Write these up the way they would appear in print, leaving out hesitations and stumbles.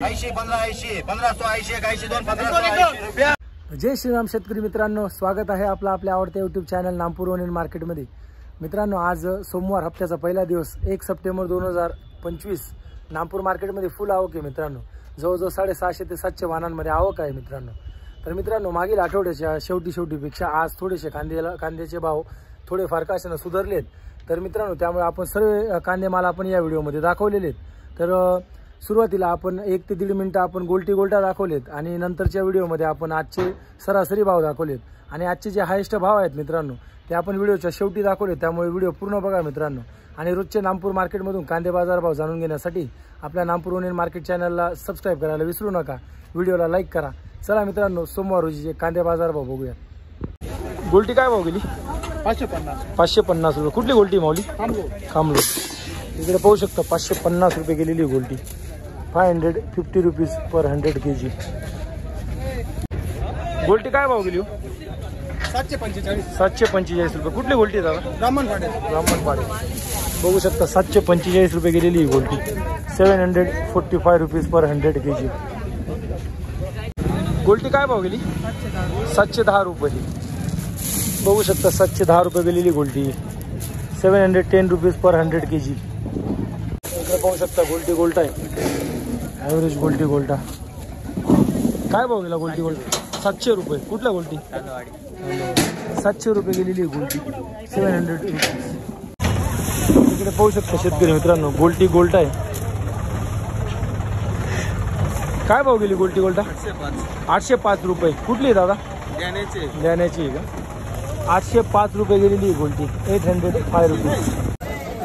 80 1580 1580 81 1580 रुपया। जय श्रीराम शेतकरी मित्रांनो, स्वागत आहे आपला आपल्या आवडत्या यूट्यूब चॅनल नामपूर ओनियन मार्केटमध्ये। मित्रांनो, आज सोमवार, हप्त्याचा पहिला दिवस 1 सप्टेंबर 2025 नामपूर मार्केटमध्ये फुल आवक आहे मित्रांनो। जवळजवळ 650 ते 700 वाहनांमध्ये आवक आहे मित्रांनो। तर मित्रांनो, मागील आठवड्याच्या शेवटीपेक्षा आज थोडेसे कांद्याचे भाव थोडेफार काशाने सुधारलेत। तर मित्रांनो, त्यामुळे आपण सर्व कांदे माल आपण या व्हिडिओमध्ये दाखवलेले आहेत। तर सुरुवातीला आपण 1 ते 1.5 मिनिटं आपण गोल्टा दाखवलेत आणि नंतरच्या व्हिडिओमध्ये आपण आजचे सरासरी भाव दाखवलेत आणि आजचे जे हायेस्ट भाव आहेत मित्रांनो ते आपण व्हिडिओच्या शेवटी दाखवलेत। त्यामुळे व्हिडिओ पूर्ण बघा मित्रांनो। आणि रोजचे नामपूर मार्केटमधून कांदे बाजार भाव जाणून घेण्यासाठी आपल्या नामपूर ओनियन मार्केट चॅनलला सबस्क्राइब करायला विसरू नका, व्हिडिओला लाईक करा। चला मित्रांनो, सोमवार रोजीचे कांदे बाजार भाव बघूया। गोल्टी काय भाव गेली? 550 रुपये। कुठली गोल्टी माऊली? खामलो। इकडे पाहू शकता 550 रुपये गेलेली गोल्टी। 550 रुपीज पर 100 kg। गोल्टी काय भाव गेली? 745 रुपये। कुठली गोल्टी दादा? ब्राह्मणपाडे। बघू शकता 745 रुपये गेलेली गोल्टी। 745 रुपीज पर 100 kg। गोल्टी काय भाव गेली? 710 रुपये। बघू शकता 710 रुपये गेलेली गोल्टी। 710 रुपीज पर 100 kg। इकडे पाहू शकता गोल्टी गोल्टा आहे, ॲव्हरेज गोल्टी गोल्टा। काय भाव गेला गोल्टी गोल्टा? 700 रुपये। कुठला गोल्टी? 700 रुपये गेलेली गोल्टी। 700 रुपीज। इकडे पाहू शकता शेतकरी मित्रांनो, गोल्टी गोल्टा आहे। काय भाव गेली गोल्टी गोल्टा? 805 रुपये। कुठली दादा? ल्याण्याची आहे का? 805 रुपये गेलेली गोल्टी। 805 रुपीज।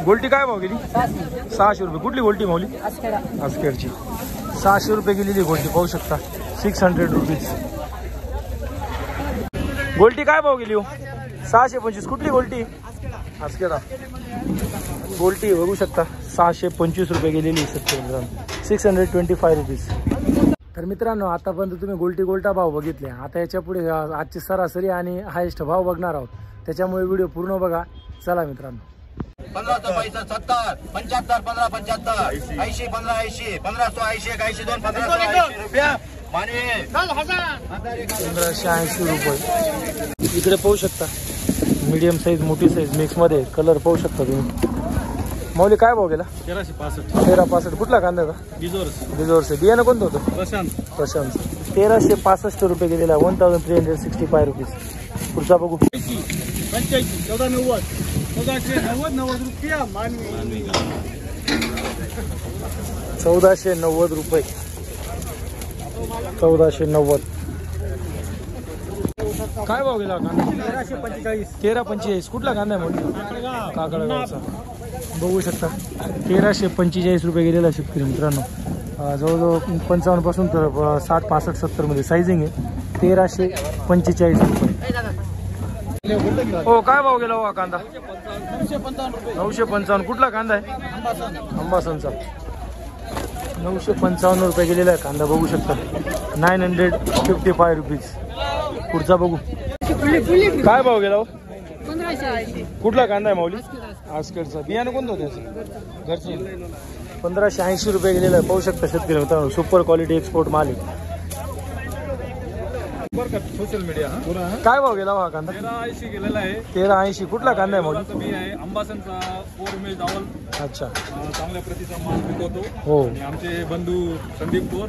गोल्टी काय भाव गेली? 600 रुपये। कुठली गोल्टी माऊली? आस्केडची। 600 रुपये गेलेली गोल्टी पाहू शकता। 600 रुपीज। गोल्टी काय भाव गेली हो? 625। कुठली गोल्टी? आस्केडा गोल्टी बघू शकता 625 रुपये गेलेली शेतकरी मित्रांनो। 625 रुपीज। तर मित्रांनो, आतापर्यंत तुम्ही गोल्टी गोल्टा भाव बघितले। आता याच्या पुढे आजची सरासरी आणि हायेस्ट भाव बघणार आहोत, त्याच्यामुळे व्हिडिओ पूर्ण बघा। चला मित्रांनो। 1570 75 1575 80 1580 1580 81 1580 रुपया। मानवी 1580 रुपये। इकडे पाहू शकता मीडियम साईज, मोठी साईज मिक्स मध्ये कलर पाहू शकता तुम्ही। मौली काय भाव गेला? 1365। कुठला कांदा? बिजोरचे। बियाणं कोणतं होतं? प्रशांत। 1365 रुपये गेलेला। 1365 रुपीज। पुढचा बघू। 1490 रुपये। 1490। काय भाव गेला कांदा? 1345। कुठला कांदा आहे म्हणून? काकडगावचा। बघू शकता 1345 रुपये गेलेला शेतकरी मित्रांनो। जवळजवळ 55 पासून तर 60 65 70 मध्ये सायझिंग आहे। 1345 रुपये। हो, काय भाव गेला हो कांदा? 955। कुठला कांदा आहे? अंबासनचा। 955 रुपये गेलेला आहे कांदा बघू शकता। 955 रुपीज। पुढचा बघू। काय भाव गेला हो? 1580। कुठला कांदा आहे माऊली? आस्केडचा। बियाणं कोणतं होतं? घरची। 1580 रुपये गेलेला आहे पाहू शकता शेतकरी मित्रांनो। सुपर क्वालिटी एक्सपोर्ट माल आहे। सोशल मीडिया काय भाव गेला हा कांदा? 1380 गेलेला आहे। 1380। कुठला कांदा आहे माऊली? अंबासनचा 4 उमेश दावल। अच्छा। चांगल्या प्रतीचा माल विकवतो। हो। आणि आमचे बंधू संदीप कोर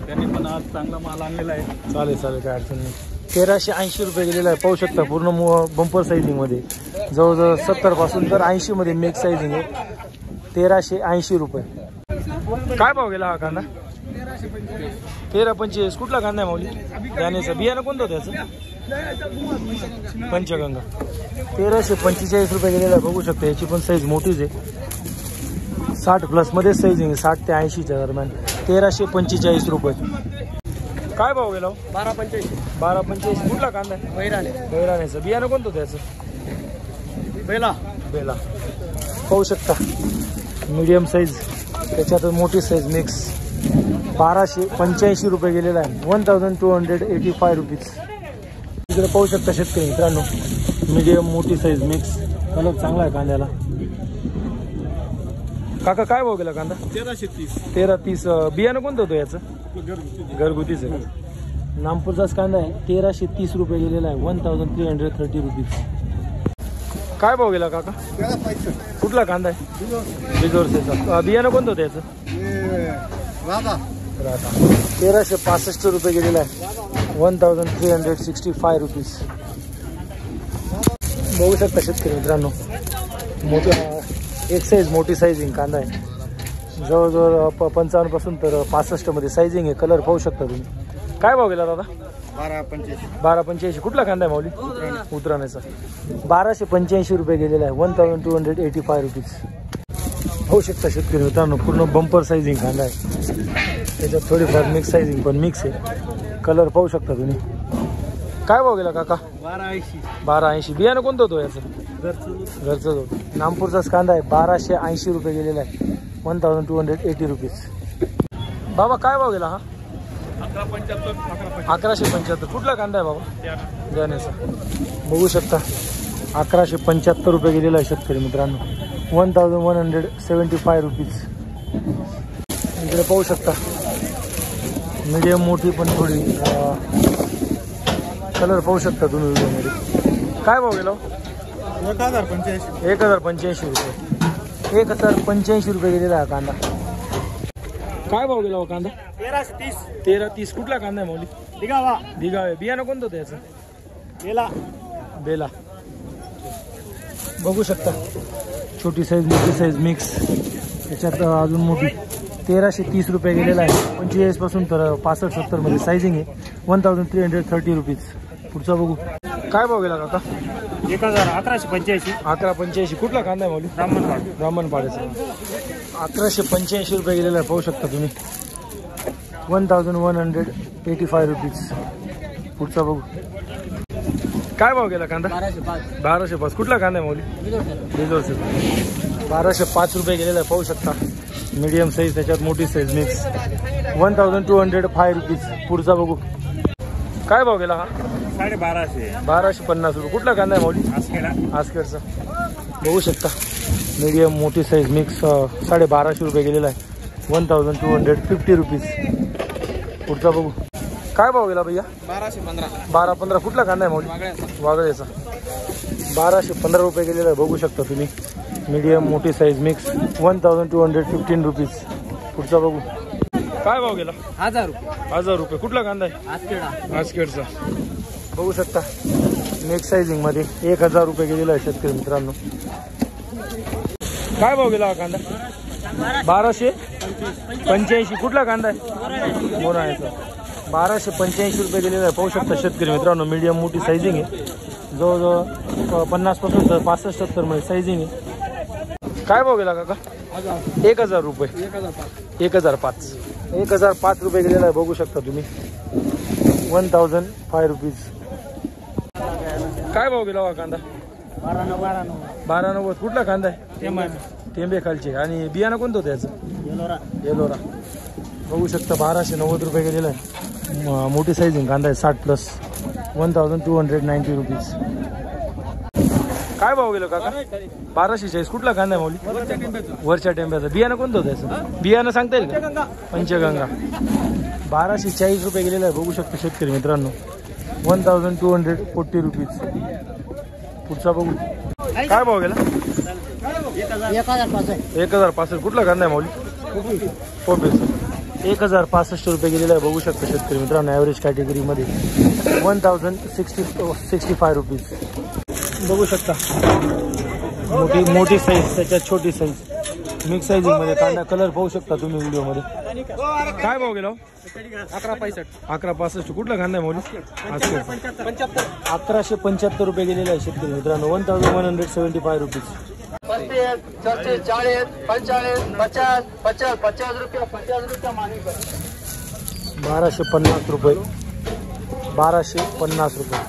त्यांनी पण आज चांगला माल आणलेला आहे। चालेल काय अडचण नाही। 1380 रुपये गेलेला आहे पाहू शकता। पूर्ण बंपर साइजिंग मध्ये जवळजवळ 70 पासून तर 80 मध्ये मेक साइजिंग आहे। 1380 रुपये। काय भाव गेला हा कांदा? 1345। कुठला कांदा आहे माऊली? ल्याण्याचा। बियाणं कोणतं होतं त्याचं? पंचगंगा। 1345 रुपये गेलेला आहे बघू शकता। याची पण साईज मोठीच आहे। 60 प्लस मध्ये साइजिंग आहे, 60 ते 80च्या दरम्यान। 1345 रुपये। काय भाव गेला? 1285। कुठला कांदा आहे? बैराण्याचा। बियाणं कोणतं त्याचं? बेला। पाहू शकता मीडियम साईज, त्याच्यात मोठी साईज मिक्स। 1285 रुपये गेलेला आहे। 1285 रुपीज। इकडे पाहू शकता शेतकरी मित्रांनो, मीडियम मोठी साईज मिक्स। कलर चांगला आहे कांद्याला। काका काय भाव गेला कांदा? 1330. 1330. बियाणं कोणतं होतं याचं? घरगुतीच आहे. नामपूरचाच कांदा आहे. 1330 रुपये गेलेला आहे. 1330 रुपीज. काय भाव गेला काका? कुठला कांदा आहे? बिजोरसेचा. बियाणं कोणतं होतं याचं? राधा. 1365 रुपये गेलेला आहे. 1365 रुपीज. बघू शकता शेतकरी मित्रांनो, मोठा एक साईज मोठी साईजिंग कांदा आहे. जवळजवळ 55 पासून तर 65 मध्ये साईजिंग आहे. कलर पाहू शकता तुम्ही. काय भाव गेला दादा? 1285. कुठला कांदा आहे माऊली? उतराण्याचा. 1285 रुपये गेलेला आहे. 1285 रुपीज. पाहू शकता शेतकरी मित्रांनो, पूर्ण बंपर साईजिंग कांदा आहे. त्याच्यात थोडीफार मिक्स साईजिंग पण मिक्स आहे. कलर पाहू शकता तुम्ही. काय भाव गेला काका? 1280. बियाणं कोणतं होतं याचं? घरचं होतं. नामपूरचाच कांदा आहे. 1280 रुपये गेलेला आहे. 1280 रुपीज. बाबा काय भाव गेला हा? 1175. कुठला कांदा आहे बाबा? जाण्याचा. बघू शकता 1175 रुपये गेलेला आहे शेतकरी मित्रांनो. 1175 रुपीज. इकडे पाहू शकता मीडियम मोठी पण थोडी कलर पाहू शकता तुम्ही व्हिडिओमध्ये. काय भाव गेला? 1085 रुपये. 1085 रुपये गेलेला आहे कांदा. काय भाव गेला कांदा? 1330. कुठला कांदा आहे माऊली? दिगाव. बियाणं कोणतं होतं याचं? बेला. बघू शकता छोटी साईज मोठी साईज मिक्स. त्याच्यात अजून मोठी. 1330 रुपये गेलेला आहे. 45 पासून तर 65-70 मध्ये साईजिंग आहे. 1330 रुपीज. पुढचा बघू. काय भाव गेला काका? 1185. 1185. कुठला कांदा आहे माऊली? ब्राह्मणपाड्याचा. 1185 रुपये गेलेला आहे. पाहू शकता तुम्ही. 1185 रुपीज. पुढचा बघू. काय भाव गेला कांदा? 1205. कुठला कांदा आहे माऊली? बिजोरचे. 1205 रुपये गेलेला आहे. पाहू शकता मीडियम साईज, त्याच्यात मोठी साईज मिक्स. 1205 रुपीज. पुढचा बघू. काय भाव गेला हा? 1250 रुपये. कुठला कांदा आहे माऊली? आस्केडचा. बघू शकता मीडियम मोठी साईज मिक्स. 1250 रुपये गेलेला आहे. 1250 रुपीज. पुढचा बघू. काय भाव गेला भैया? 1215. कुठला कांदा आहे माऊली? वागळ्याचा. 1215 रुपये गेलेला आहे. बघू शकता तुम्ही मीडियम मोठी साईज मिक्स. 1215 रुपीज. पुढचा बघू. काय भाव गेला? 1000 रुपये. कुठला कांदा आहे? आस्केडचा. बघू शकता मिक्स साईजिंग मध्ये 1000 रुपये गेलेला आहे शेतकरी मित्रांनो. काय भाव गेला हा कांदा? 1285. कुठला कांदा आहे? मोरायचा. 1285 रुपये गेलेला आहे. पाहू शकता शेतकरी मित्रांनो, मीडियम मोठी साईजिंग आहे. जवळजवळ 50 पासून तर 65-70 मध्ये साईजिंग आहे. काय भाव गेला काका? 1000 रुपये. 1005. 1005 रुपये गेलेला आहे. बघू शकता तुम्ही. 1005 रुपीज. काय भाव गेला हा कांदा? 1290. कुठला कांदा आहे? टेंबे खालचे. आणि बियाणं कोणतं होतं याचं? येलोरा. बघू शकता 1290 रुपये गेलेला आहे. मोठी साईजिंग कांदा आहे. 60+. 1290 रुपीज. काय भाव गेलो काका? 1240. कुठला कांदा आहे माऊली? वरच्या टेंब्याचा. बियाणं कोणतं होतं याचं? बियाणं सांगता येईल का? पंचगंगा. 1240 रुपये गेलेला आहे. बघू शकता शेतकरी मित्रांनो. 1240 रुपीज. पुढचा बघू. काय भाव गेला? 1065. कुठला कांदा आहे माऊली? पोपेचा. 1065 रुपये गेलेला आहे. बघू शकता शेतकरी मित्रांनो ॲव्हरेज कॅटेगरीमध्ये. 1065 रुपीज. बघू शकता मोठी साईज, त्याच्यात छोटी साईज मिक्स साईजिंग मध्ये कांदा. कलर पाहू शकता तुम्ही व्हिडिओमध्ये. काय भाव गेला? 1165. कुठला कांदा आहे माऊली? 1175 रुपये गेलेला आहे शेतकरी मित्रांनो. 1175 रुपीज. 35, 36, 40, 45, 50, 50, 50 रुपये. 50 रुपये मागे कर. 1250 रुपये. 1250 रुपये.